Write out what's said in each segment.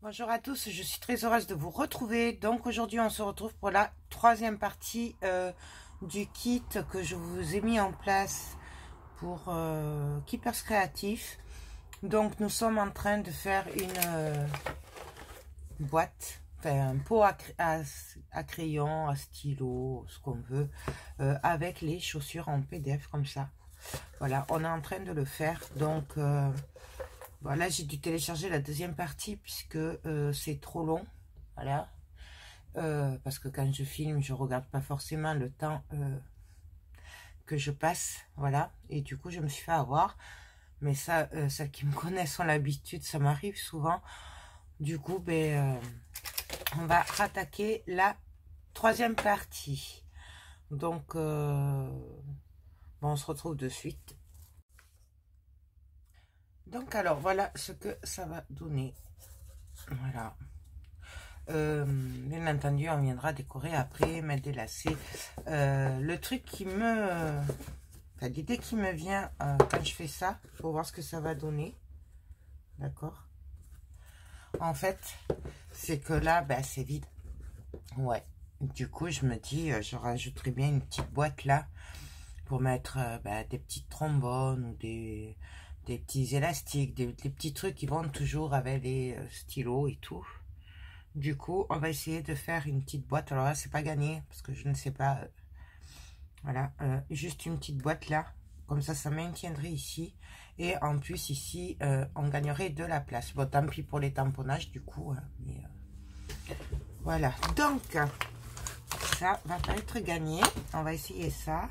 Bonjour à tous, je suis très heureuse de vous retrouver. Donc aujourd'hui on se retrouve pour la troisième partie du kit que je vous ai mis en place pour Keepers Créatifs. Donc nous sommes en train de faire une boîte, enfin un pot à crayon, à stylo, ce qu'on veut, avec les chaussures en PDF comme ça. Voilà, on est en train de le faire. Donc voilà, j'ai dû télécharger la deuxième partie puisque c'est trop long. Voilà. Parce que quand je filme, je regarde pas forcément le temps que je passe. Voilà. Et du coup, je me suis fait avoir. Mais ça, celles qui me connaissent ont l'habitude, ça m'arrive souvent. Du coup, ben, on va rattaquer la troisième partie. Donc, bon, on se retrouve de suite. Donc, alors, voilà ce que ça va donner. Voilà. Bien entendu, on viendra décorer après, mettre des lacets. Le truc qui me... Enfin, l'idée qui me vient quand je fais ça, pour voir ce que ça va donner. D'accord. En fait, c'est que là, ben, c'est vide. Ouais. Du coup, je me dis, je rajouterai bien une petite boîte là, pour mettre ben, des petites trombones ou des petits élastiques, des petits trucs qui vont toujours avec les stylos et tout. Du coup, on va essayer de faire une petite boîte. Alors là, c'est pas gagné parce que je ne sais pas. Voilà, juste une petite boîte là. Comme ça maintiendrait ici. Et en plus, ici, on gagnerait de la place. Bon, tant pis pour les tamponnages du coup. Mais, voilà, donc, ça va pas être gagné. On va essayer ça.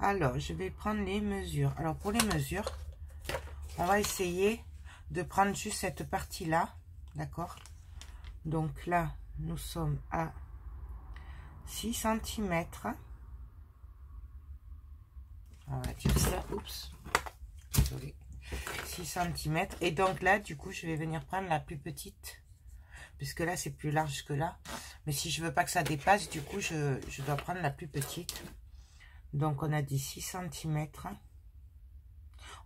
Alors, je vais prendre les mesures. Alors, pour les mesures, on va essayer de prendre juste cette partie-là. D'accord ? Donc là, nous sommes à 6 cm. On va dire ça. Oups. Désolé. 6 cm. Et donc là, du coup, je vais venir prendre la plus petite. Puisque là, c'est plus large que là. Mais si je veux pas que ça dépasse, du coup, je dois prendre la plus petite. Donc, on a dit 6 cm.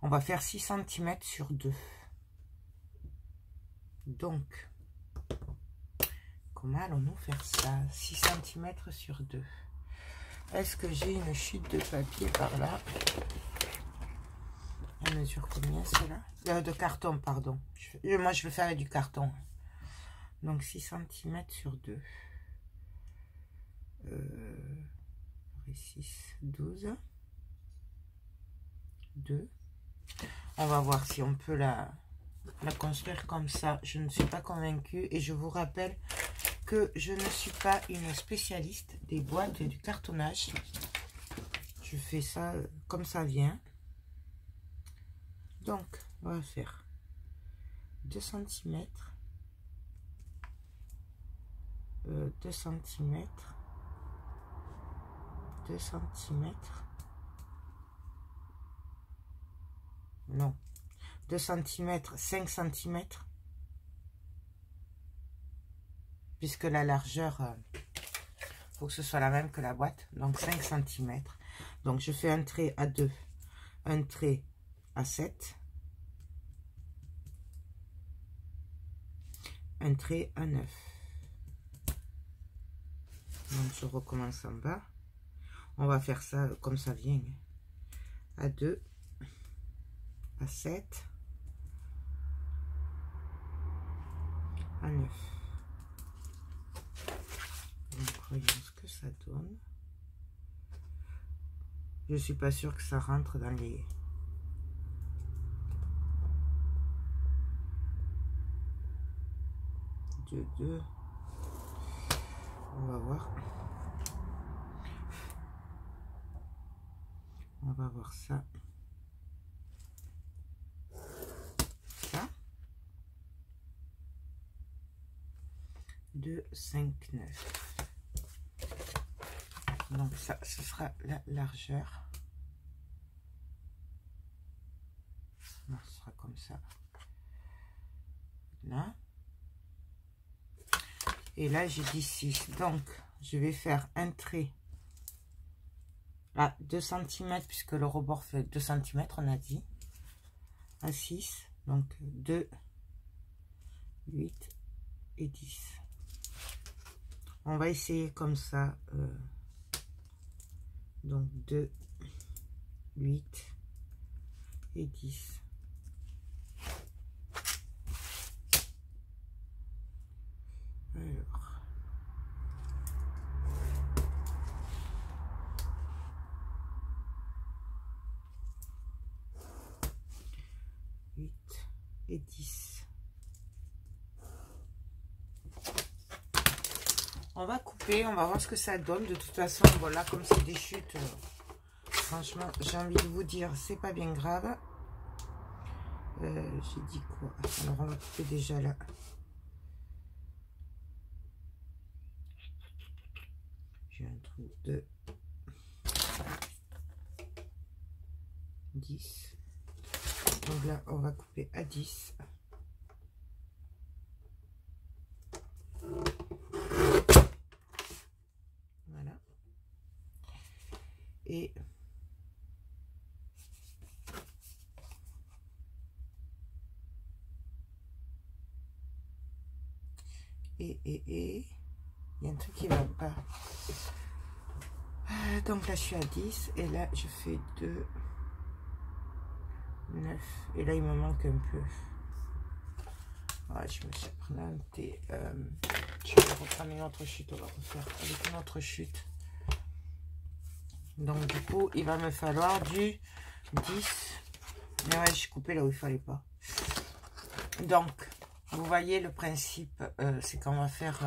On va faire 6 cm sur 2. Donc, comment allons-nous faire ça? 6 cm sur 2. Est-ce que j'ai une chute de papier par là? Elle mesure combien cela? De carton, pardon. Moi, je vais faire avec du carton. Donc, 6 cm sur 2. 6, 12. 2. On va voir si on peut la construire comme ça. Je ne suis pas convaincue. Et je vous rappelle que je ne suis pas une spécialiste des boîtes et du cartonnage. Je fais ça comme ça vient. Donc, on va faire 2 cm. 2 cm. 2 cm. Non. 2 cm, 5 cm. Puisque la largeur, faut que ce soit la même que la boîte. Donc 5 cm. Donc je fais un trait à 2, un trait à 7, un trait à 9. Donc je recommence en bas. On va faire ça comme ça vient. À 2, à 7, à 9. Donc voyons ce que ça donne. Je suis pas sûre que ça rentre dans les... Deux. On va voir. On va voir ça. Ça. 2, 5, 9. Donc ça, ce sera la largeur. Non, ce sera comme ça. Là. Et là, j'ai dit 6. Donc, je vais faire un trait à 2 cm, puisque le rebord fait 2 cm, on a dit. À 6. Donc, 2, 8, et 10. On va essayer comme ça. Donc 2, 8 et 10. Alors. 8 et 10. On va couper, on va voir ce que ça donne. De toute façon, voilà, comme c'est des chutes, franchement, j'ai envie de vous dire, c'est pas bien grave. J'ai dit quoi? Alors, on va couper déjà là. J'ai un trou de 10. Donc là, on va couper à 10. Voilà. Et il y a un truc qui va pas. Donc là, je suis à 10 et là, je fais 2, 9. Et là, il me manque un peu. Ouais, je me suis planté. Je vais reprendre une autre chute. On va refaire avec une autre chute. Donc, du coup, il va me falloir du 10. Mais ouais, j'ai coupé là où il fallait pas. Donc, vous voyez le principe, c'est qu'on va faire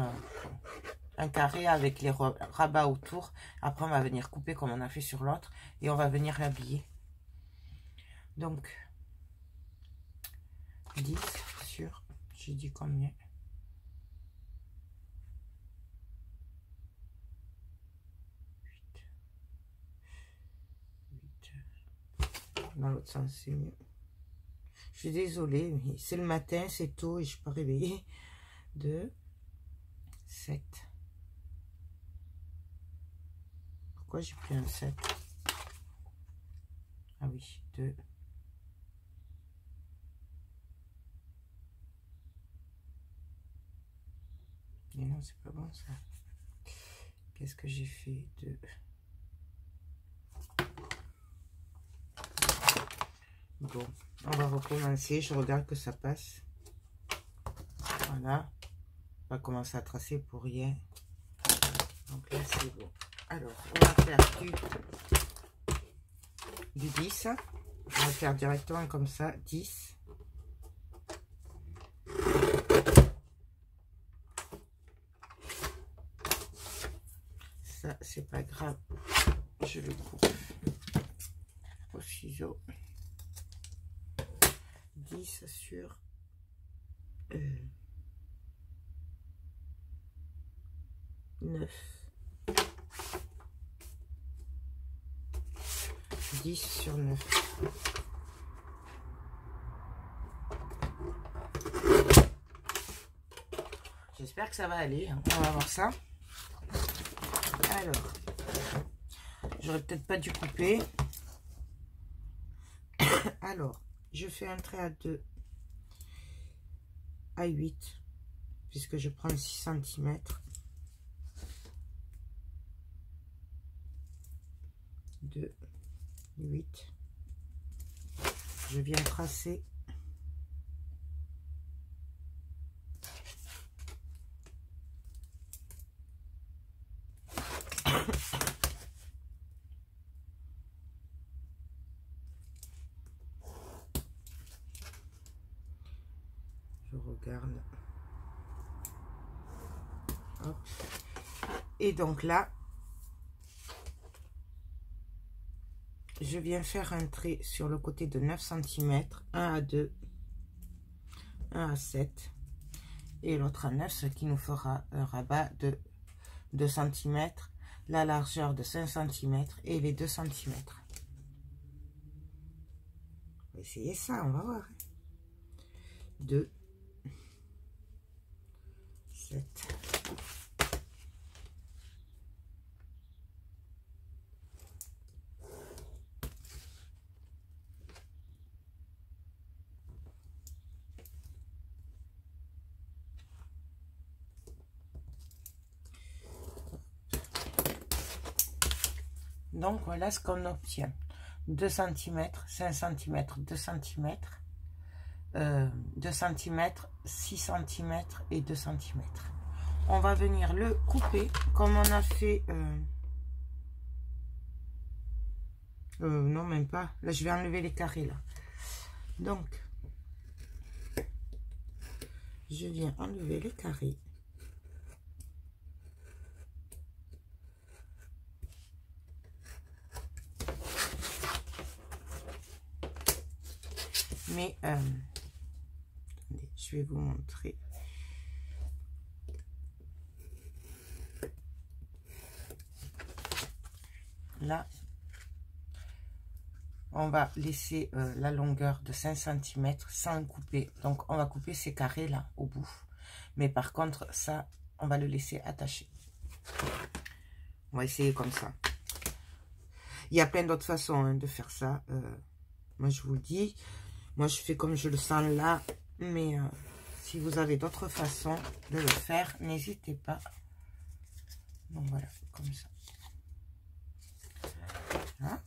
un carré avec les rabats autour. Après, on va venir couper comme on a fait sur l'autre. Et on va venir l'habiller. Donc, 10 sur, j'ai dit combien? 8. Dans l'autre sens, c'est mieux. Je suis désolée, mais c'est le matin, c'est tôt et je ne suis pas réveillée. 2, 7. Pourquoi j'ai pris un 7? Ah oui, 2. Mais non, c'est pas bon ça. Qu'est-ce que j'ai fait? 2. Bon, on va recommencer. Je regarde que ça passe. Voilà. On va commencer à tracer pour rien. Donc là, c'est bon. Alors, on va faire du 10. On va faire directement comme ça. 10. Ça, c'est pas grave. Je le coupe au ciseau. 10 sur 9. 10 sur 9. J'espère que ça va aller. Hein. On va voir ça. Alors, j'aurais peut-être pas dû couper. Alors, je fais un trait à 2, à 8, puisque je prends 6 cm. 2, 8. Je viens tracer. Je regarde. Hop. Et donc là, je viens faire un trait sur le côté de 9 cm, 1 à 2, 1 à 7 et l'autre à 9, ce qui nous fera un rabat de 2 cm, la largeur de 5 cm et les 2 cm. On va essayer ça, on va voir. 2, 7. Donc voilà ce qu'on obtient. 2 cm, 5 cm, 2 cm, 2 cm, 6 cm et 2 cm. On va venir le couper comme on a fait... non, même pas. Là, je vais enlever les carrés, là. Donc, je viens enlever les carrés. Mais, je vais vous montrer. Là, on va laisser la longueur de 5 cm sans couper. Donc, on va couper ces carrés là au bout. Mais par contre, ça, on va le laisser attaché. On va essayer comme ça. Il y a plein d'autres façons hein, de faire ça. Moi, je vous le dis. Moi, je fais comme je le sens là. Mais si vous avez d'autres façons de le faire, n'hésitez pas. Donc, voilà, comme ça. Hein?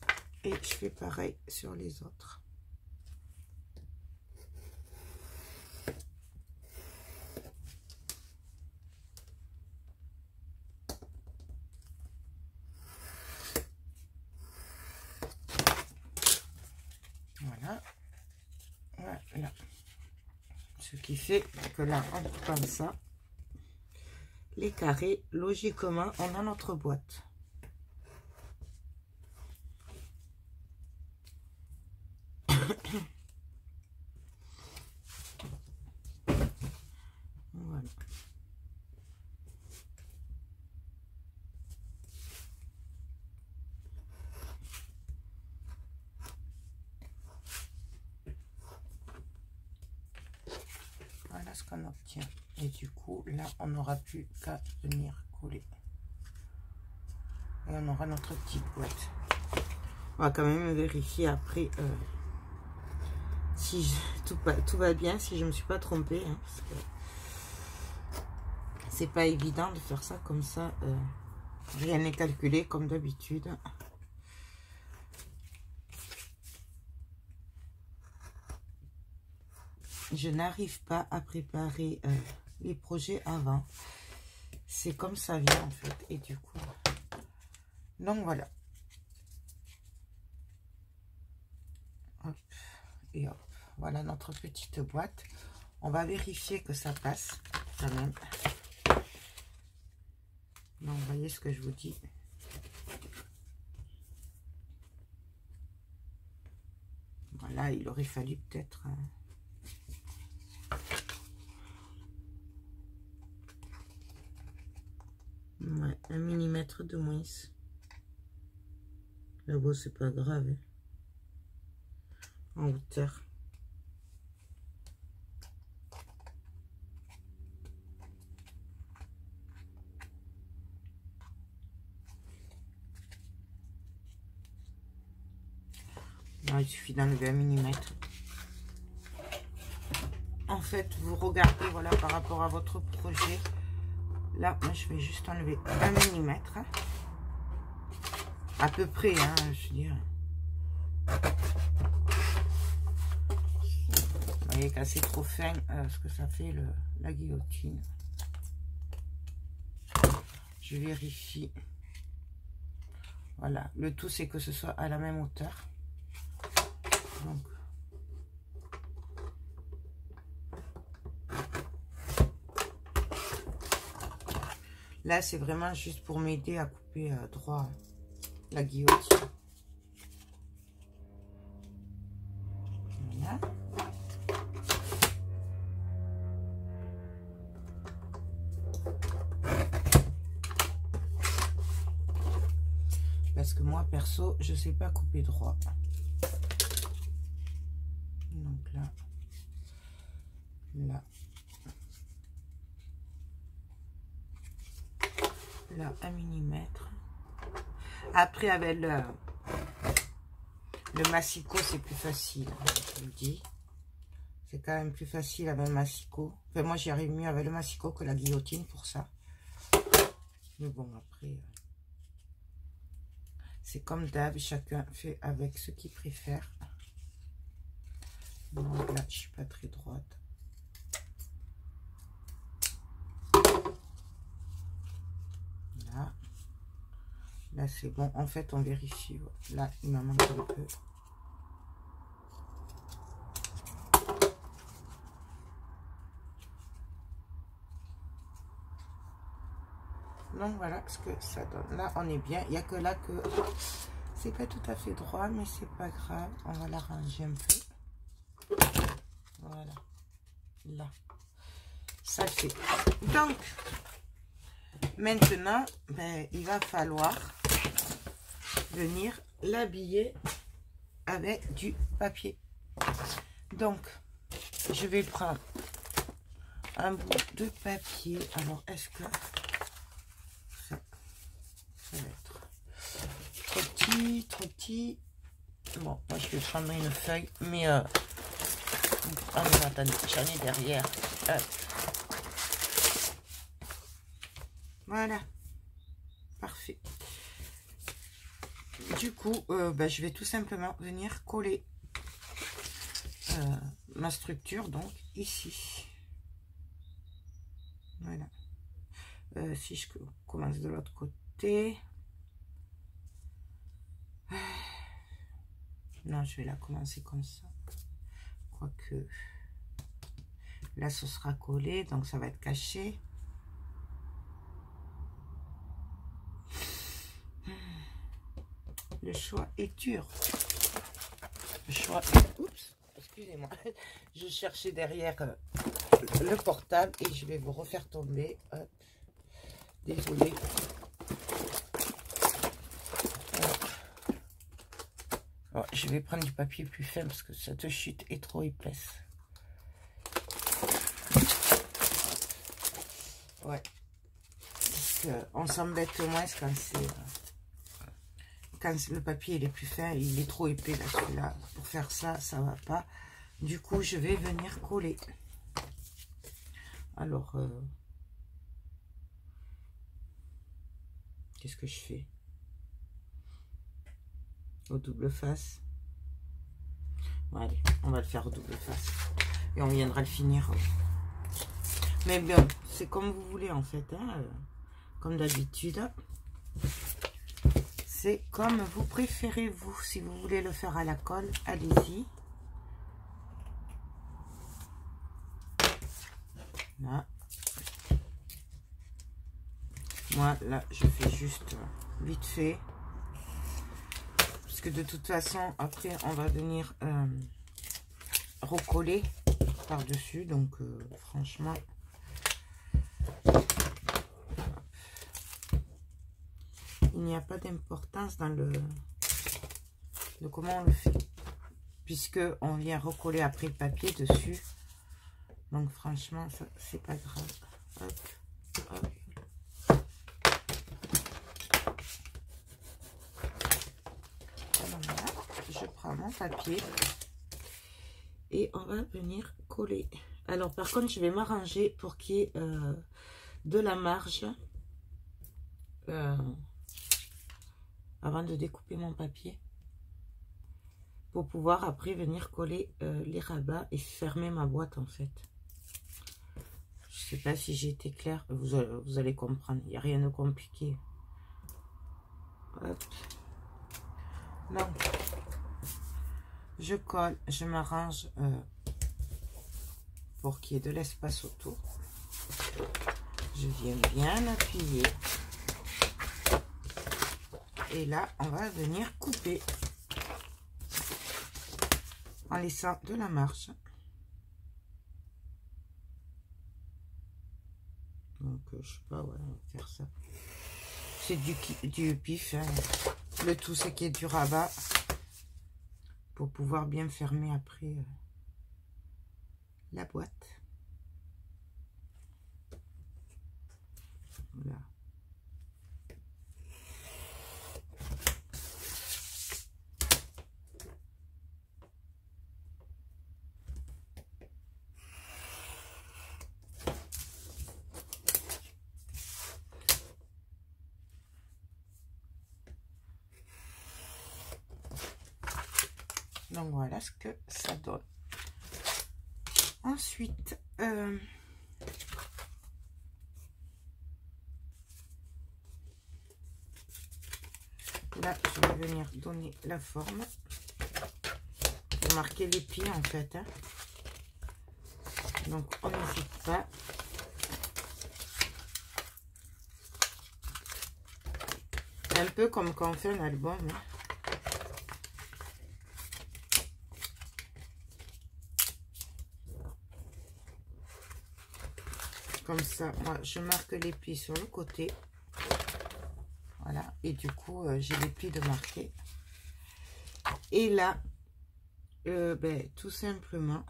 Et je fais pareil sur les autres. Voilà. Voilà. Ce qui fait que là, en comme ça, les carrés, logiquement, on a notre boîte. Voilà. Voilà ce qu'on obtient. Et du coup, là, on n'aura plus qu'à venir coller. Et on aura notre petite boîte. On va quand même vérifier après si tout va bien, si je ne me suis pas trompée. Hein, parce que c'est pas évident de faire ça comme ça. Rien n'est calculé comme d'habitude. Je n'arrive pas à préparer les projets avant. C'est comme ça vient en fait. Et du coup, donc voilà. Hop, et hop. Voilà notre petite boîte. On va vérifier que ça passe quand même. Donc, vous voyez ce que je vous dis. Voilà, il aurait fallu peut-être... ouais, 1 mm de moins. Là, bon, c'est pas grave. Hein. En hauteur. Là, il suffit d'enlever 1 mm. En fait, vous regardez, voilà, par rapport à votre projet. Là, moi, je vais juste enlever 1 mm. Hein. À peu près, hein, je veux dire. Vous voyez que c'est trop fin, ce que ça fait la guillotine. Je vérifie. Voilà, le tout, c'est que ce soit à la même hauteur. Donc, là, c'est vraiment juste pour m'aider à couper droit la guillotine. Voilà. Parce que moi, perso, je sais pas couper droit. Donc là, là, là, 1 mm. Après, avec le massicot, c'est plus facile, je vous le dis. C'est quand même plus facile avec le massicot. Enfin, moi, j'y arrive mieux avec le massicot que la guillotine pour ça. Mais bon, après, C'est comme d'hab, chacun fait avec ce qu'il préfère. Donc là, je suis pas très droite. Là, là c'est bon. En fait, on vérifie. Là, il m'en manque un peu. Donc voilà ce que ça donne. Là, on est bien. Il n'y a que là que c'est pas tout à fait droit, mais c'est pas grave. On va l'arranger un peu. Voilà. Là. Ça fait. Donc, maintenant, ben, il va falloir venir l'habiller avec du papier. Donc, je vais prendre un bout de papier. Alors, est-ce que ça va être trop petit, trop petit? Bon, moi, je vais prendre une feuille, mais attendez, j'en ai derrière. Voilà, parfait. Du coup, ben, je vais tout simplement venir coller ma structure, donc ici. Voilà. Si je commence de l'autre côté. Non, je vais la commencer comme ça. Quoique, là, ce sera collé, donc ça va être caché. Le choix est dur. Le choix... Oups, excusez-moi. Je cherchais derrière le portable et je vais vous refaire tomber. Hop. Désolée. Oh, je vais prendre du papier plus fin parce que cette chute est trop épaisse. Ouais. On s'embête moins quand c'est... Quand le papier il est plus fin, il est trop épais là, celui-là. Pour faire ça, ça va pas. Du coup, je vais venir coller. Alors, qu'est-ce que je fais? Au double face. Bon, allez, on va le faire au double face. Et on viendra le finir. Mais bien, c'est comme vous voulez en fait. Hein, comme d'habitude. C'est comme vous préférez vous. Si vous voulez le faire à la colle, allez-y. Là. Moi, là, je fais juste vite fait. Parce que de toute façon, après, on va venir recoller par-dessus. Donc, franchement... Il n'y a pas d'importance dans le comment on le fait. Puisque on vient recoller après le papier dessus. Donc, franchement, ça, c'est pas grave. Hop, hop. Voilà, je prends mon papier et on va venir coller. Alors par contre, je vais m'arranger pour qu'il y ait de la marge avant de découper mon papier pour pouvoir après venir coller les rabats et fermer ma boîte en fait. Je sais pas si j'ai été claire, vous allez comprendre, il n'y a rien de compliqué. Hop. Donc, je colle, je m'arrange pour qu'il y ait de l'espace autour. Je viens bien appuyer. Et là, on va venir couper en laissant de la marge. Donc, je sais pas, ouais, on va faire ça. C'est du pif. Hein. Le tout, c'est qu'il y ait du rabat pour pouvoir bien fermer après la boîte. Voilà. Donc voilà ce que ça donne. Ensuite, là, je vais venir donner la forme. Pour marquer les pieds en fait. Hein. Donc on n'hésite pas. Un peu comme quand on fait un album. Hein. Comme ça, moi je marque les plis sur le côté. Voilà. Et du coup, j'ai les plis de marquer. Et là, ben, tout simplement,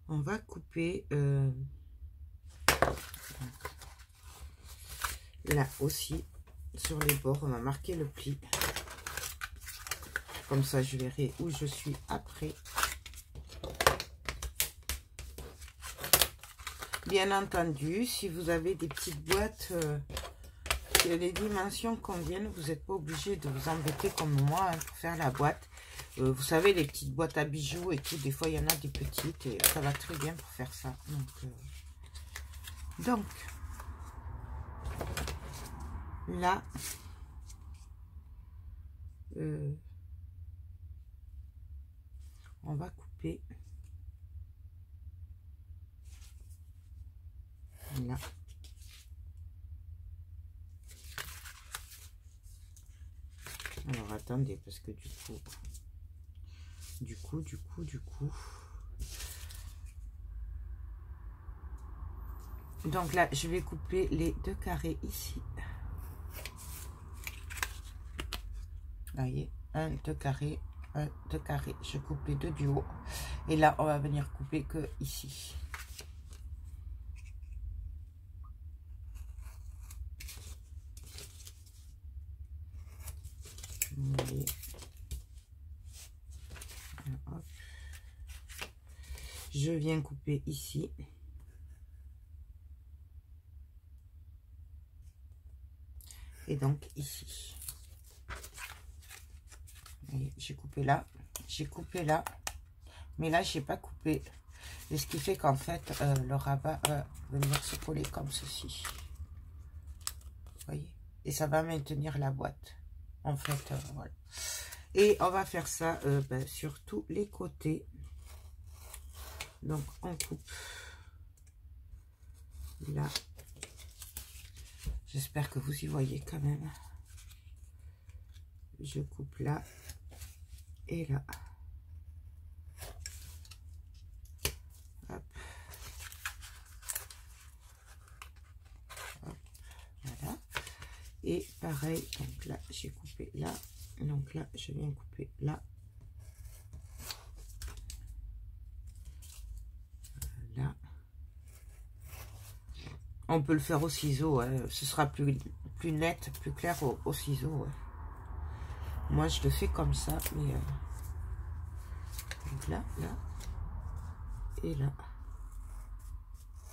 on va couper là aussi, sur les bords, on va marquer le pli. Comme ça, je verrai où je suis après. Bien entendu, si vous avez des petites boîtes, que les dimensions conviennent, vous n'êtes pas obligé de vous embêter comme moi hein, pour faire la boîte. Vous savez, les petites boîtes à bijoux et tout, des fois, il y en a des petites et ça va très bien pour faire ça. Donc là, on va couper. Là. Alors attendez, parce que du coup, donc là, je vais couper les 2 carrés ici. Vous voyez, 1, 2 carrés, 1, 2 carrés. Je coupe les 2 du haut. Et là, on va venir couper que ici. Et hop. Je viens couper ici. Et donc ici. J'ai coupé là, j'ai coupé là, mais là j'ai pas coupé. Et ce qui fait qu'en fait le rabat va venir se coller comme ceci. Vous voyez? Et ça va maintenir la boîte. En fait, voilà. Et on va faire ça ben, sur tous les côtés. Donc on coupe là. J'espère que vous y voyez quand même. Je coupe là et là. Hop. Hop. Voilà. Et pareil, donc là j'ai coupé là. Donc là je viens couper là. Là. On peut le faire au ciseau, hein. Ce sera plus net, plus clair au ciseau. Hein. Moi, je le fais comme ça, mais donc là, là, et là.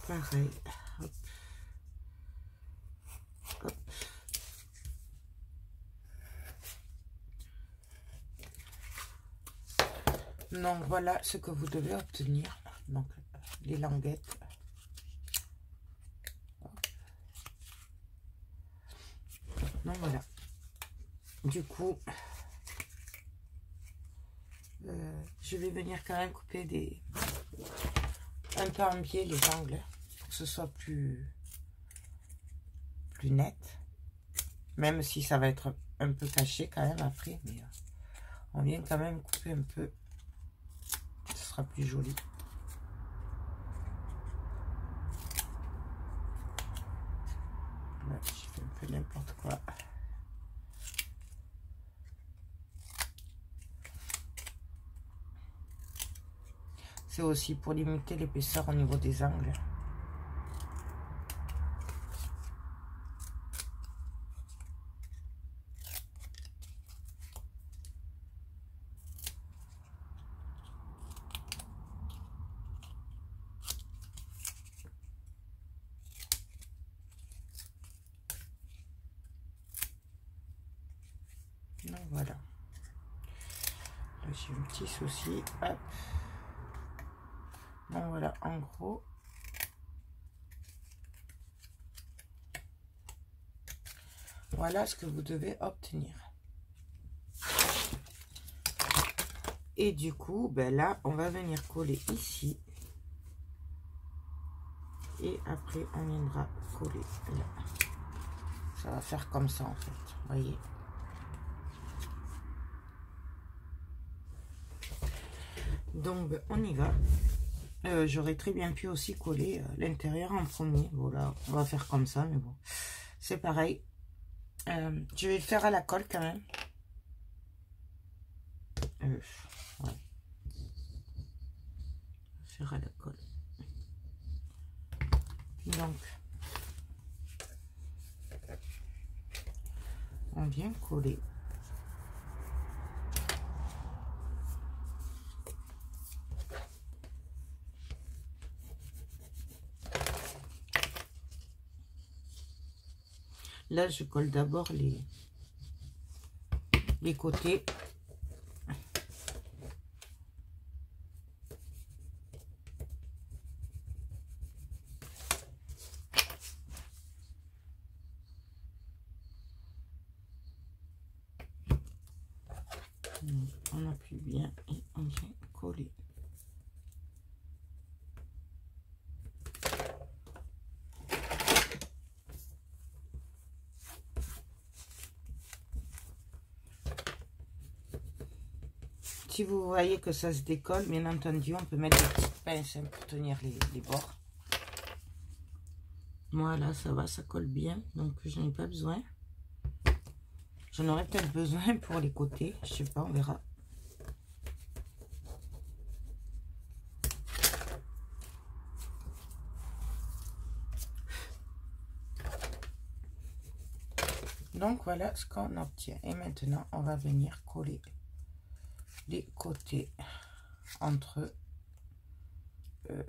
Pareil. Hop. Hop. Donc, voilà ce que vous devez obtenir. Donc, les languettes. Donc, voilà. Du coup, je vais venir quand même couper un peu en biais les angles pour que ce soit plus net, même si ça va être un peu caché quand même après, mais on vient quand même couper un peu, ce sera plus joli. Là, je fais un peu n'importe quoi. C'est aussi pour limiter l'épaisseur au niveau des angles. Donc voilà. j'ai un petit souci. Hop. Bon, voilà, en gros. Voilà ce que vous devez obtenir. Et du coup, ben là, on va venir coller ici. Et après, on viendra coller là. Ça va faire comme ça, en fait. Vous voyez? Donc, ben, on y va. J'aurais très bien pu aussi coller l'intérieur en premier. Voilà, on va faire comme ça, mais bon. C'est pareil. Je vais le faire à la colle quand même. Ouais. Faire à la colle. Donc, on vient coller. Là, je colle d'abord les côtés. On appuie bien et on vient coller. Si vous voyez que ça se décolle, bien entendu, on peut mettre des petites pinces pour tenir les bords. Voilà, ça va, ça colle bien, donc je n'en ai pas besoin. J'en aurais peut-être besoin pour les côtés, je sais pas, on verra. Donc voilà ce qu'on obtient. Et maintenant, on va venir coller les côtés entre eux.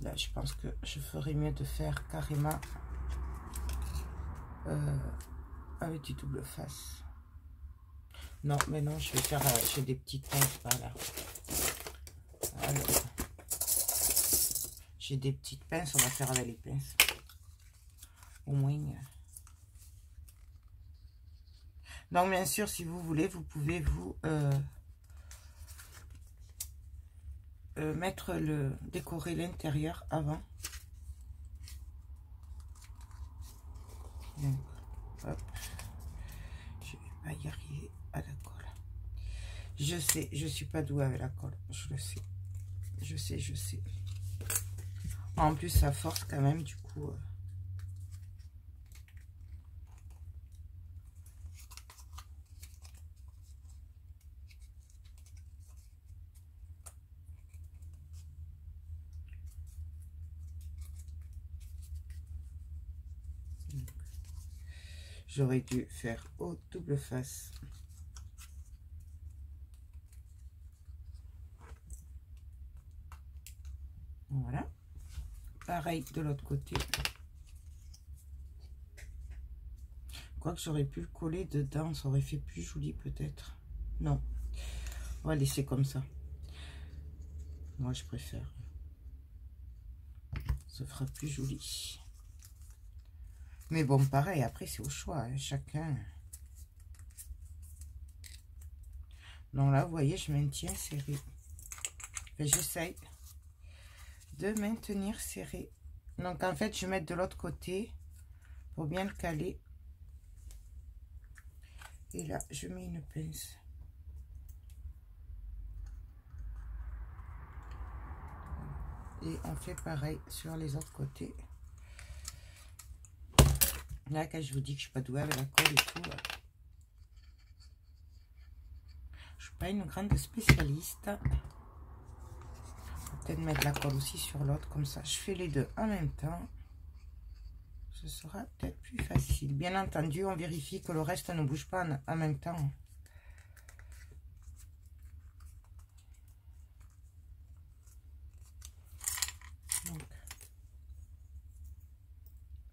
Là, je pense que je ferais mieux de faire carrément avec du double face. Non, mais non, je vais faire, j'ai des petites pinces par là. Alors, j'ai des petites pinces, on va faire avec les pinces. Au moins. Donc, bien sûr, si vous voulez, vous pouvez vous décorer l'intérieur avant. Donc, hop. Je vais pas y arriver à la colle. Je sais, je suis pas douée avec la colle. Je le sais. Je sais, je sais. En plus, ça force quand même, du coup. J'aurais dû faire au double face. Voilà. Pareil de l'autre côté. Quoique j'aurais pu le coller dedans, ça aurait fait plus joli peut-être. Non. On va laisser comme ça. Moi, je préfère. Ça fera plus joli. Mais bon, pareil, après, c'est au choix. Hein, chacun. Donc là, vous voyez, je maintiens serré. J'essaye de maintenir serré. Donc, en fait, je vais mettre de l'autre côté pour bien le caler. Et là, je mets une pince. Et on fait pareil sur les autres côtés. Là, quand je vous dis que je suis pas douée avec la colle et tout, je suis pas une grande spécialiste. Peut-être mettre la colle aussi sur l'autre, comme ça je fais les deux en même temps. Ce sera peut-être plus facile. Bien entendu, on vérifie que le reste ne bouge pas en même temps. Donc,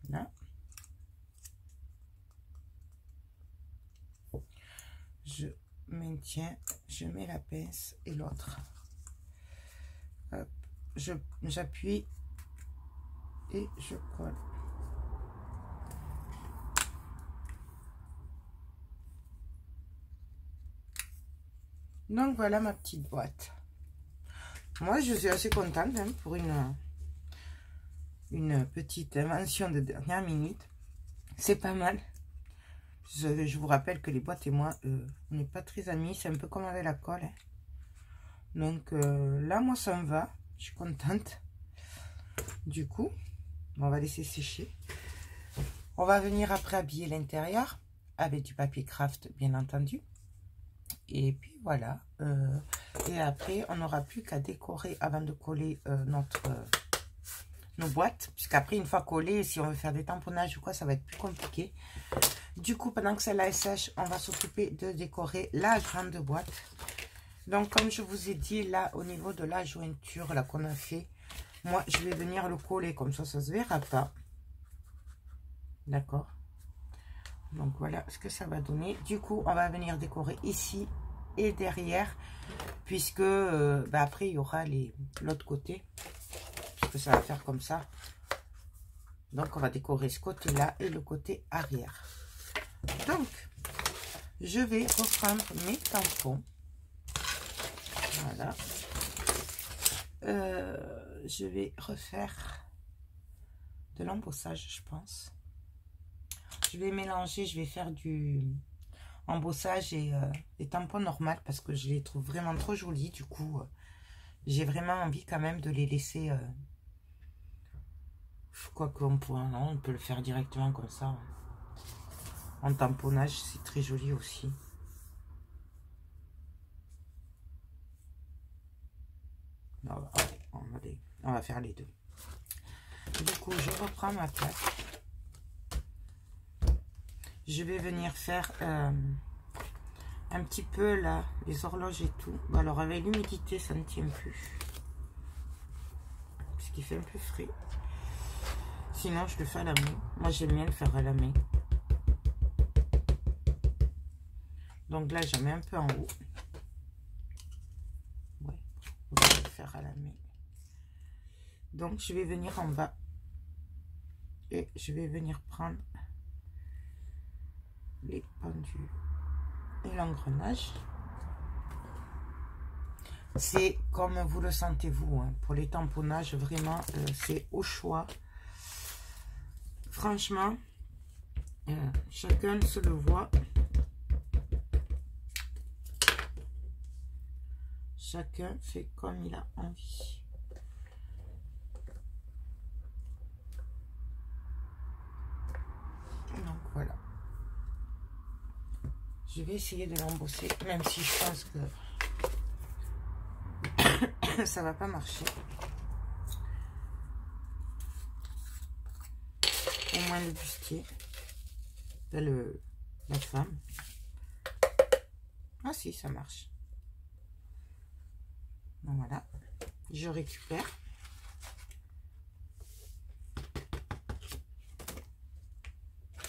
là, je maintiens, je mets la pince et l'autre. J'appuie et je colle. Donc voilà ma petite boîte. Moi je suis assez contente hein, pour une petite invention de dernière minute. C'est pas mal. Je vous rappelle que les boîtes et moi, on n'est pas très amis. C'est un peu comme avec la colle. Hein. Donc là, moi, ça me va. Je suis contente. Du coup, on va laisser sécher. On va venir après habiller l'intérieur avec du papier craft, bien entendu. Et puis voilà. Et après, on n'aura plus qu'à décorer avant de coller nos boîtes. Puisqu'après, une fois collées, si on veut faire des tamponnages ou quoi, ça va être plus compliqué. Du coup, pendant que celle-là est sèche, on va s'occuper de décorer la grande boîte. Donc, comme je vous ai dit, là, au niveau de la jointure là qu'on a fait, moi, je vais venir le coller comme ça se verra pas. D'accord. Donc, voilà ce que ça va donner. Du coup, on va venir décorer ici et derrière, puisque après, il y aura l'autre côté, puisque ça va faire comme ça. Donc, on va décorer ce côté-là et le côté arrière. Donc, je vais reprendre mes tampons. Voilà. Je vais refaire de l'embossage, je pense. Je vais mélanger, je vais faire du embossage et des tampons normaux parce que je les trouve vraiment trop jolis. Du coup, j'ai vraiment envie quand même de les laisser. Quoi qu'on pourrait, non, on peut le faire directement comme ça. En tamponnage, c'est très joli aussi. On va faire les deux. Du coup, je reprends ma plaque. Je vais venir faire un petit peu là, les horloges et tout. Bon, alors avec l'humidité, ça ne tient plus. Parce qu'il fait un peu frais. Sinon, je le fais à la main. Moi, j'aime bien le faire à la main. Donc là, j'en mets un peu en haut. Ouais, on va le faire à la main. Donc, je vais venir en bas. Et je vais venir prendre les pendules et l'engrenage. C'est comme vous le sentez vous. Hein. Pour les tamponnages, vraiment, c'est au choix. Franchement, chacun se le voit. Chacun fait comme il a envie. Donc voilà. Je vais essayer de l'embosser, même si je pense que ça va pas marcher. Au moins le bustier. La femme. Ah si, ça marche. Donc voilà, je récupère.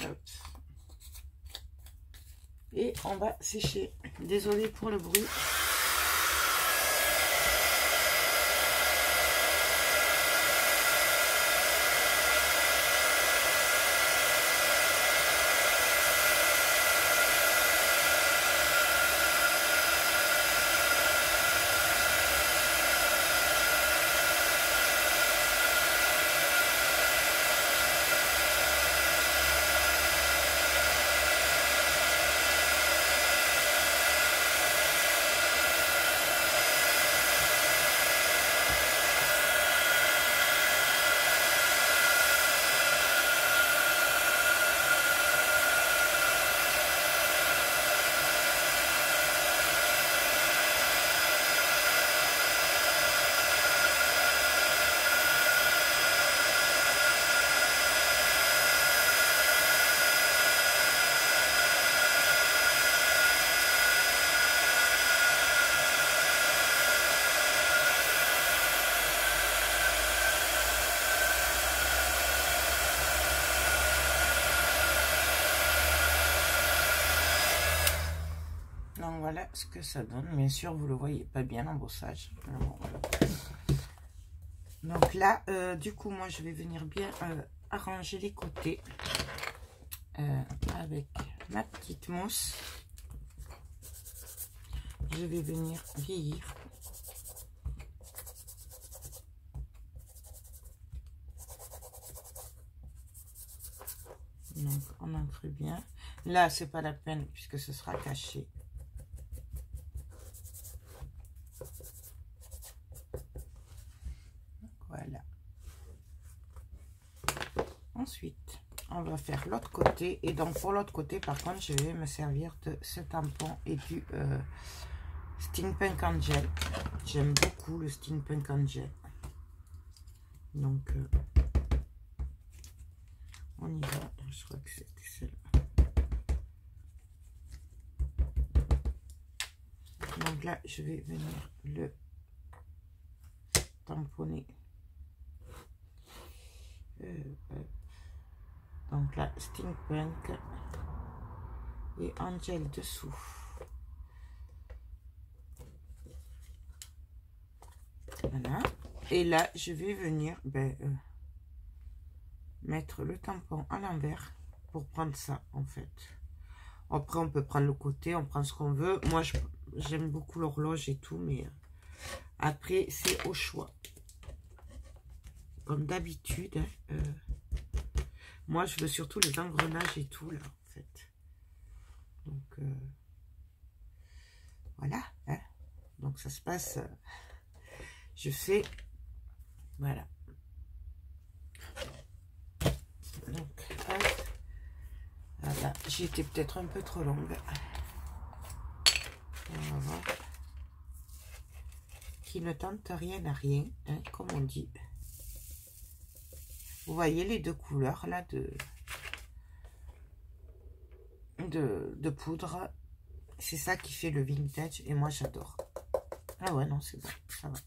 Hop. Et on va sécher. Désolée pour le bruit. Donc voilà ce que ça donne. Bien sûr, vous le voyez pas bien l'embossage. Bon, voilà. Donc là, du coup, moi, je vais venir bien arranger les côtés avec ma petite mousse. Je vais venir vieillir. Donc, on entre bien. Là, c'est pas la peine puisque ce sera caché. Voilà. Ensuite, on va faire l'autre côté. Et donc, pour l'autre côté, par contre, je vais me servir de ce tampon et du Steampunk Angel. J'aime beaucoup le Steampunk Angel. Donc, on y va. Je crois que c'était celle-là. Donc là, je vais venir le tamponner. Donc là, Steampunk et Angel dessous. Voilà. Et là, je vais venir mettre le tampon à l'envers pour prendre ça, en fait. Après, on peut prendre le côté, on prend ce qu'on veut. Moi, j'aime beaucoup l'horloge et tout, mais après, c'est au choix. Comme d'habitude, moi, je veux surtout les engrenages et tout, là, en fait. Donc, voilà. Hein. Donc, ça se passe... je fais... Voilà. Donc, voilà. J'ai été peut-être un peu trop longue. On va voir. Qui ne tente rien à rien, hein, comme on dit. Vous voyez les deux couleurs là de poudre. C'est ça qui fait le vintage et moi j'adore. Ah ouais, non, c'est bon, ça va.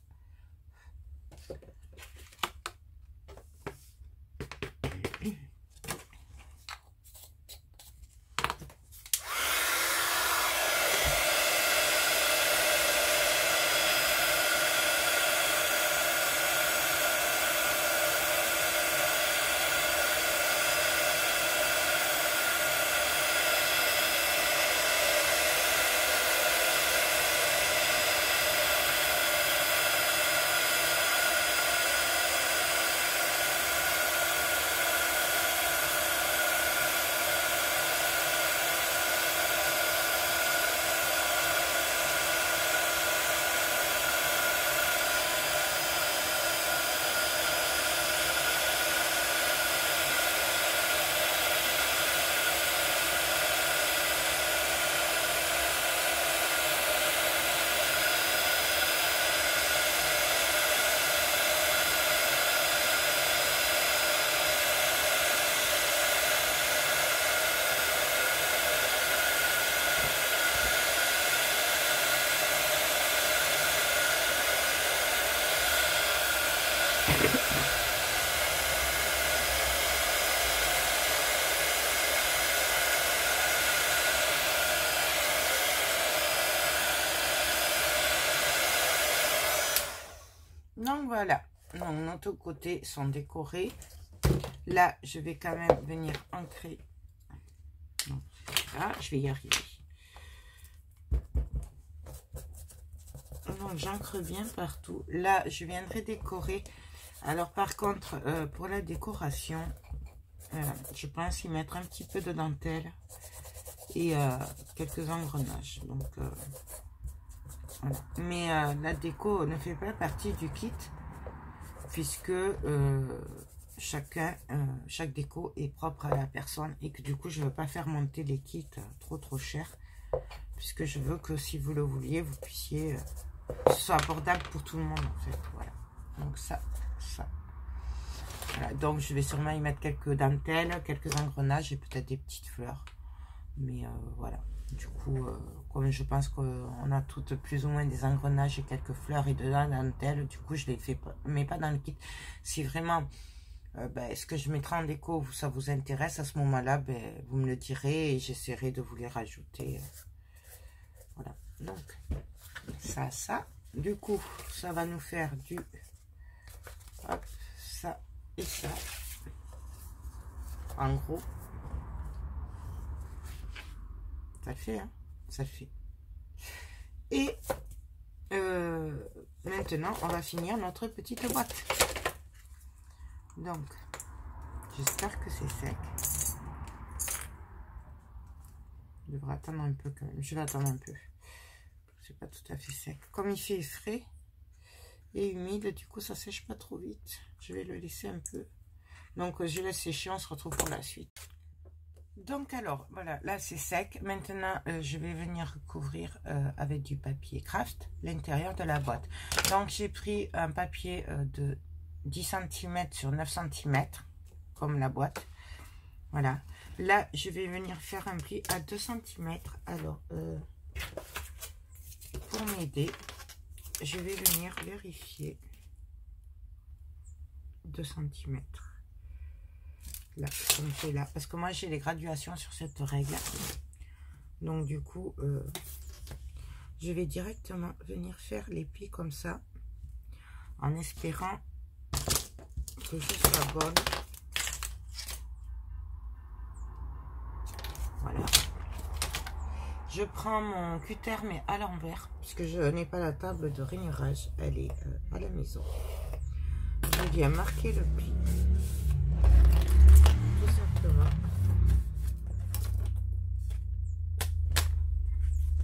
Donc voilà, donc notre côté sont décorés. Là, je vais quand même venir ancrer. Là, je vais y arriver. Donc j'ancre bien partout. Là, je viendrai décorer. Alors par contre, pour la décoration, je pense y mettre un petit peu de dentelle et quelques engrenages. Donc voilà. Mais la déco ne fait pas partie du kit puisque chaque déco est propre à la personne et que du coup je ne veux pas faire monter les kits trop cher puisque je veux que si vous le vouliez vous puissiez que ce soit abordable pour tout le monde en fait. Voilà, donc ça voilà. Donc je vais sûrement y mettre quelques dentelles, quelques engrenages et peut-être des petites fleurs, mais voilà. Du coup, comme je pense qu'on a toutes plus ou moins des engrenages et quelques fleurs et de la dentelle, du coup, je les mets pas dans le kit. Si vraiment, ce que je mettrai en déco, ça vous intéresse, à ce moment-là, vous me le direz et j'essaierai de vous les rajouter. Voilà, donc ça. Du coup, ça va nous faire du... Hop, ça et ça. En gros. Ça le fait, hein? Ça le fait. Et maintenant, on va finir notre petite boîte. Donc, j'espère que c'est sec. Je devrais attendre un peu quand même. Je vais attendre un peu. C'est pas tout à fait sec. Comme il fait frais et humide, du coup, ça sèche pas trop vite. Je vais le laisser un peu. Donc, je laisse sécher. On se retrouve pour la suite. Donc, alors, voilà. Là, c'est sec. Maintenant, je vais venir recouvrir avec du papier craft l'intérieur de la boîte. Donc, j'ai pris un papier de 10 cm sur 9 cm, comme la boîte. Voilà. Là, je vais venir faire un pli à 2 cm. Alors, pour m'aider, je vais venir vérifier 2 cm. Là, comme c'est là. Parce que moi, j'ai les graduations sur cette règle. Donc, du coup, je vais directement venir faire les plis comme ça. En espérant que je sois bonne. Voilà. Je prends mon cutter mais à l'envers puisque je n'ai pas la table de rainurage, elle est à la maison. Je viens marquer le pli tout simplement.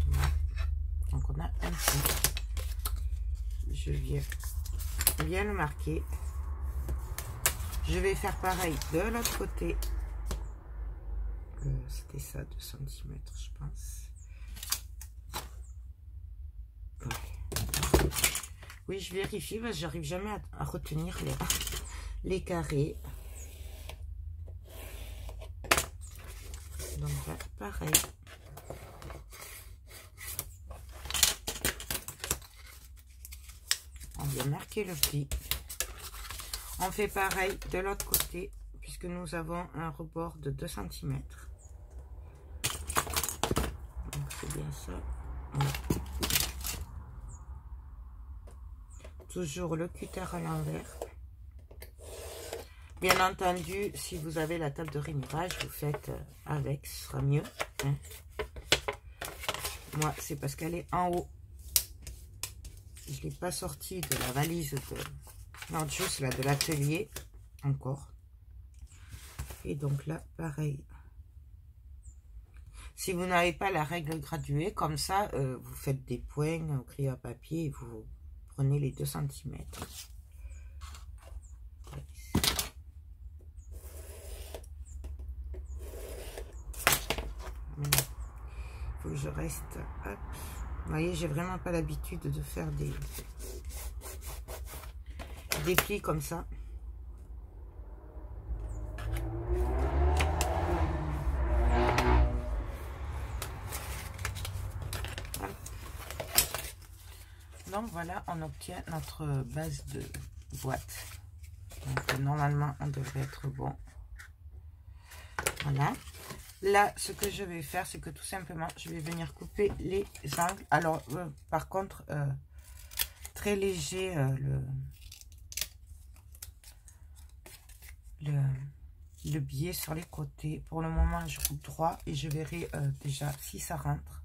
Voilà. Donc on a un pli. Je viens bien le marquer. Je vais faire pareil de l'autre côté. C'était ça, 2 cm je pense. Oui, je vérifie parce que j'arrive jamais à retenir les carrés. Donc là, pareil. On vient marquer le pli. On fait pareil de l'autre côté puisque nous avons un rebord de 2 cm. Donc c'est bien ça. Voilà. Toujours le cutter à l'envers. Bien entendu, si vous avez la table de rainurage, vous faites avec, ce sera mieux. Hein. Moi, c'est parce qu'elle est en haut. Je ne l'ai pas sortie de la valise de... Non, juste là, de l'atelier. Encore. Et donc là, pareil. Si vous n'avez pas la règle graduée, comme ça, vous faites des points au crayon à papier et vous prenez les 2 cm. Il faut que je reste. Hop. Vous voyez, j'ai vraiment pas l'habitude de faire des plis comme ça. Donc voilà, on obtient notre base de boîte. Donc normalement, on devrait être bon. Voilà. Là, ce que je vais faire, c'est que tout simplement, je vais venir couper les angles. Alors, par contre, très léger le biais sur les côtés. Pour le moment, je coupe droit et je verrai déjà si ça rentre.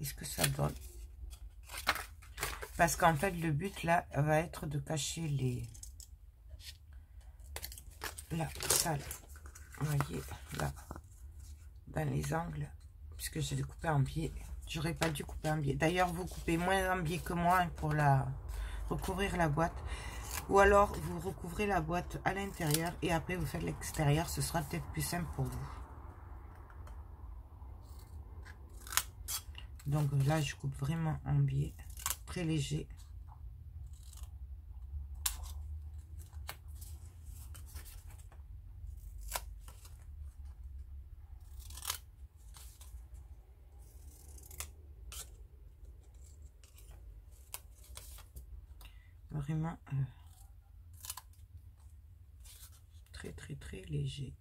Est-ce que ça donne? Parce qu'en fait, le but là va être de cacher les... Là, ça, là. Vous voyez, là, dans les angles, puisque je l'ai coupé en biais. J'aurais pas dû couper en biais. D'ailleurs, vous coupez moins en biais que moi pour recouvrir la boîte. Ou alors, vous recouvrez la boîte à l'intérieur et après, vous faites l'extérieur. Ce sera peut-être plus simple pour vous. Donc là, je coupe vraiment en biais. Très léger. Vraiment très léger.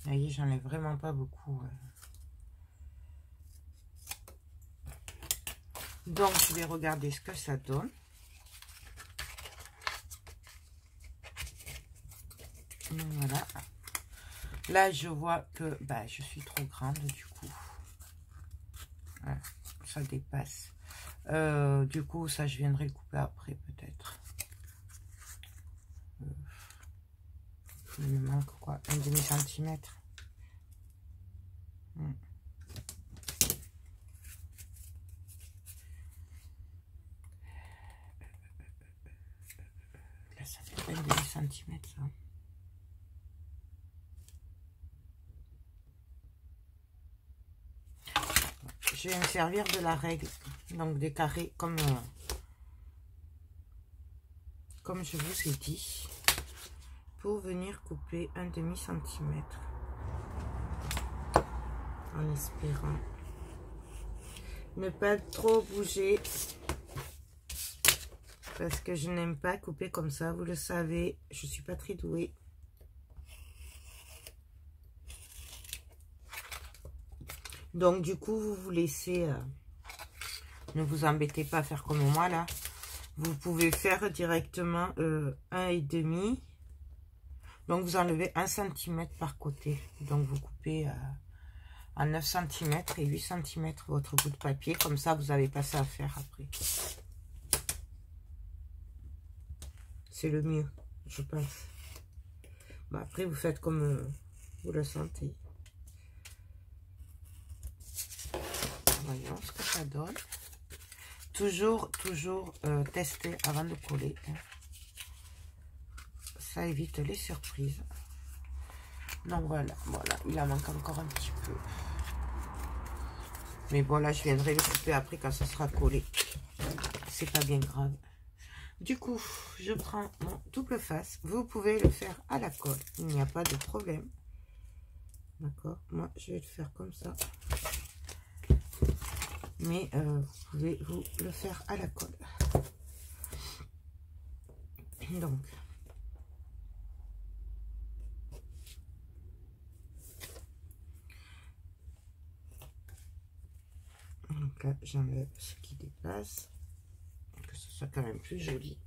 Vous voyez, j'en ai vraiment pas beaucoup. Donc, je vais regarder ce que ça donne. Donc, voilà. Là, je vois que bah, je suis trop grande, du coup. Voilà, ça dépasse. Du coup, ça, je viendrai le couper après, peut-être. Il me manque quoi? Un demi-centimètre. Là, ça fait un demi-centimètre, ça. Je vais me servir de la règle, donc des carrés comme je vous ai dit, pour venir couper un demi-centimètre, en espérant ne pas trop bouger, parce que je n'aime pas couper comme ça, vous le savez, je suis pas très douée. Donc du coup, vous vous laissez, ne vous embêtez pas à faire comme moi là. Vous pouvez faire directement 1,5. Donc vous enlevez 1 cm par côté. Donc vous coupez à 9 cm et 8 cm votre bout de papier. Comme ça, vous n'avez pas ça à faire après. C'est le mieux, je pense. Bon, après, vous faites comme vous le sentez. Voyons ce que ça donne. Toujours tester avant de coller. Ça évite les surprises. Donc voilà, il en manque encore un petit peu. Mais bon, là, je viendrai le couper après quand ça sera collé. C'est pas bien grave. Du coup, je prends mon double face. Vous pouvez le faire à la colle. Il n'y a pas de problème. D'accord? Moi, je vais le faire comme ça. Mais vous pouvez vous le faire à la colle. Donc là, j'enlève ce qui dépasse, que ce soit quand même plus joli.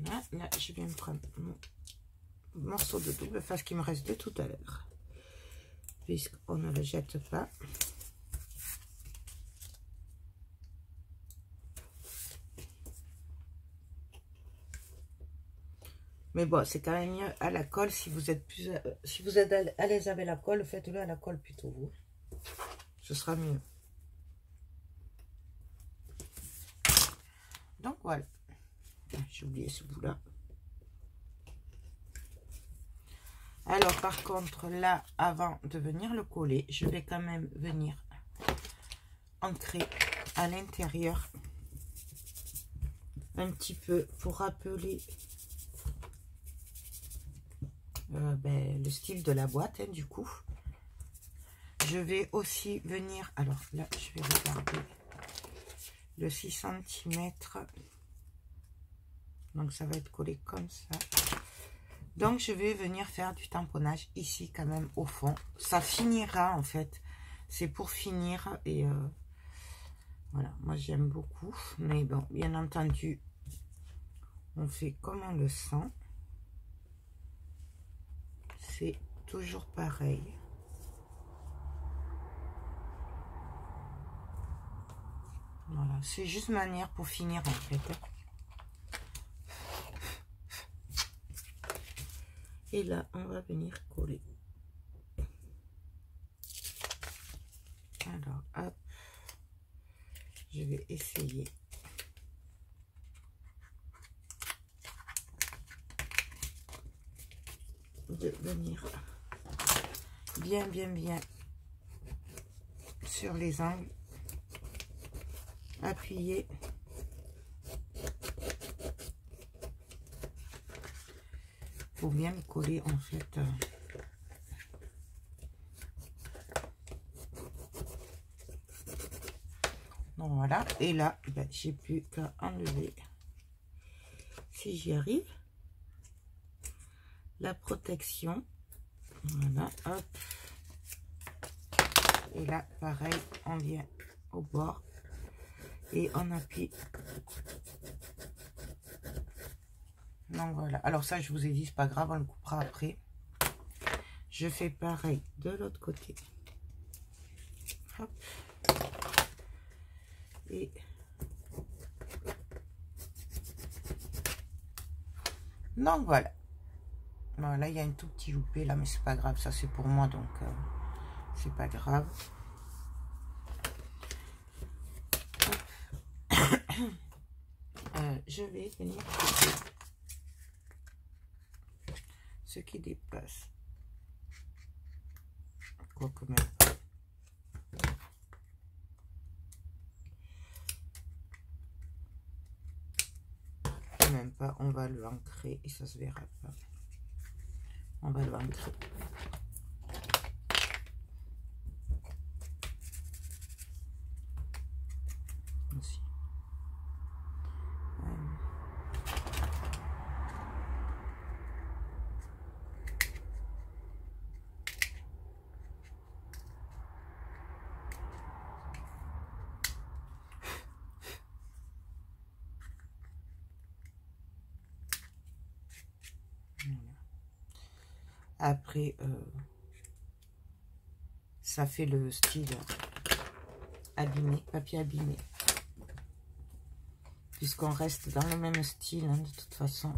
Voilà, là, je vais me prendre mon morceau de double face qui me reste de tout à l'heure, puisqu'on ne le jette pas. Mais bon, c'est quand même mieux à la colle. Si vous êtes plus, si vous êtes à l'aise avec la colle, faites-le à la colle plutôt, vous. Ce sera mieux. Donc voilà. J'ai oublié ce bout-là. Alors par contre, là, avant de venir le coller, je vais quand même venir ancrer à l'intérieur un petit peu pour rappeler le style de la boîte, hein, du coup. Je vais aussi venir, alors là, je vais regarder le 6 cm. Donc ça va être collé comme ça. Donc je vais venir faire du tamponnage ici quand même au fond. Ça finira en fait. C'est pour finir et voilà, moi j'aime beaucoup. Mais bon, bien entendu, on fait comme on le sent. C'est toujours pareil. Voilà, c'est juste manière pour finir en fait. Et là, on va venir coller. Alors, hop, je vais essayer de venir bien sur les angles, appuyer. Faut bien le coller en fait. Donc Voilà. Et là, ben, j'ai plus qu'à enlever, si j'y arrive, la protection. Voilà, hop. Et là, pareil, on vient au bord et on appuie. Donc voilà. Alors ça, je vous ai dit, c'est pas grave, on le coupera après. Je fais pareil de l'autre côté. Hop. Et donc voilà. Voilà, il y a un tout petit loupé là, mais c'est pas grave, ça c'est pour moi, donc c'est pas grave. Je vais venir couper ce qui dépasse. Quoique même. Même pas, on va le ancrer et ça se verra pas. On va le ancrer. Aussi. Après, ça fait le style abîmé, papier abîmé. Puisqu'on reste dans le même style, hein, de toute façon.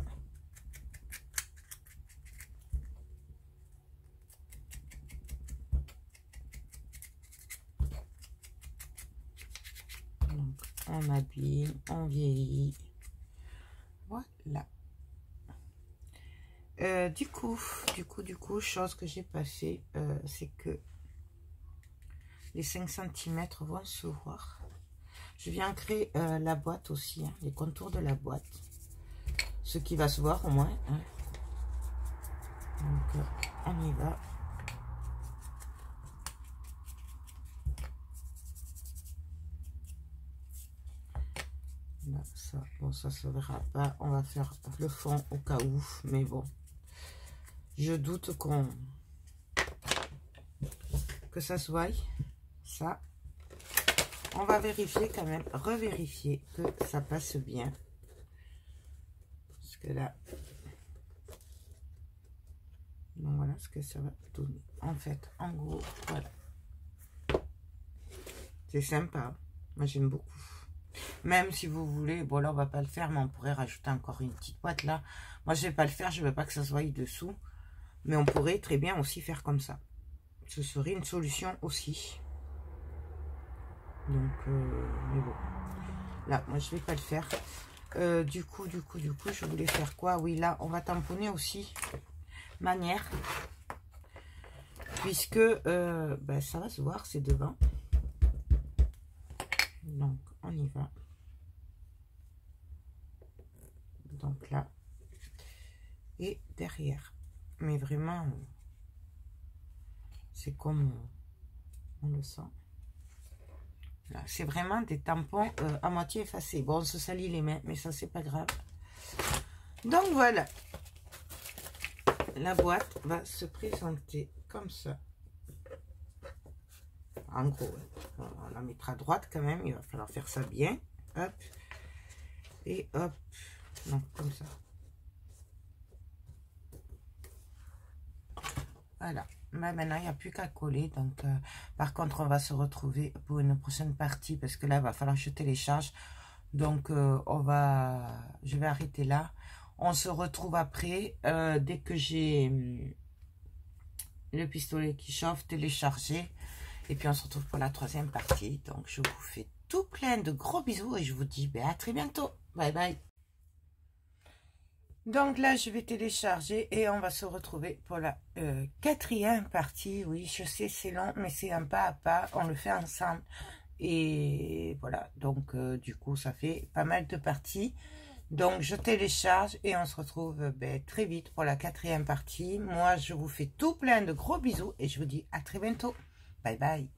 Donc, on abîme, on vieillit. Voilà. Du coup, chose que j'ai pas fait, c'est que les 5 cm vont se voir. Je viens créer la boîte aussi, hein, les contours de la boîte. Ce qui va se voir au moins. Hein. Donc, on y va. Là, ça, bon, ça se verra pas. On va faire le fond au cas où, mais bon. Je doute que ça se voie. Ça. On va vérifier quand même, revérifier que ça passe bien. Parce que là, donc voilà ce que ça va donner. En fait, en gros, voilà. C'est sympa. Moi, j'aime beaucoup. Même si vous voulez, bon là, on va pas le faire, mais on pourrait rajouter encore une petite boîte là. Moi, je vais pas le faire, je veux pas que ça se voie dessous. Mais on pourrait très bien aussi faire comme ça. Ce serait une solution aussi. Donc, mais bon. Là, moi, je vais pas le faire. Du coup, je voulais faire quoi? Oui, là, on va tamponner aussi. Manière. Puisque, ben, ça va se voir, c'est devant. Donc, on y va. Donc là. Et derrière. Mais vraiment, c'est comme on le sent. C'est vraiment des tampons à moitié effacés. Bon, on se salit les mains, mais ça, c'est pas grave. Donc, voilà. La boîte va se présenter comme ça. En gros, on la mettra à droite quand même. Il va falloir faire ça bien. Hop. Et hop. Donc, comme ça. Voilà. Bah, maintenant, il n'y a plus qu'à coller. Donc, par contre, on va se retrouver pour une prochaine partie. Parce que là, il va falloir que je télécharge. Donc, je vais arrêter là. On se retrouve après. Dès que j'ai le pistolet qui chauffe, téléchargé. Et puis, on se retrouve pour la troisième partie. Donc, je vous fais tout plein de gros bisous. Et je vous dis à très bientôt. Bye bye. Donc là, je vais télécharger et on va se retrouver pour la quatrième partie. Oui, je sais, c'est long, mais c'est un pas à pas. On le fait ensemble. Et voilà, donc du coup, ça fait pas mal de parties. Donc, je télécharge et on se retrouve très vite pour la quatrième partie. Moi, je vous fais tout plein de gros bisous et je vous dis à très bientôt. Bye bye.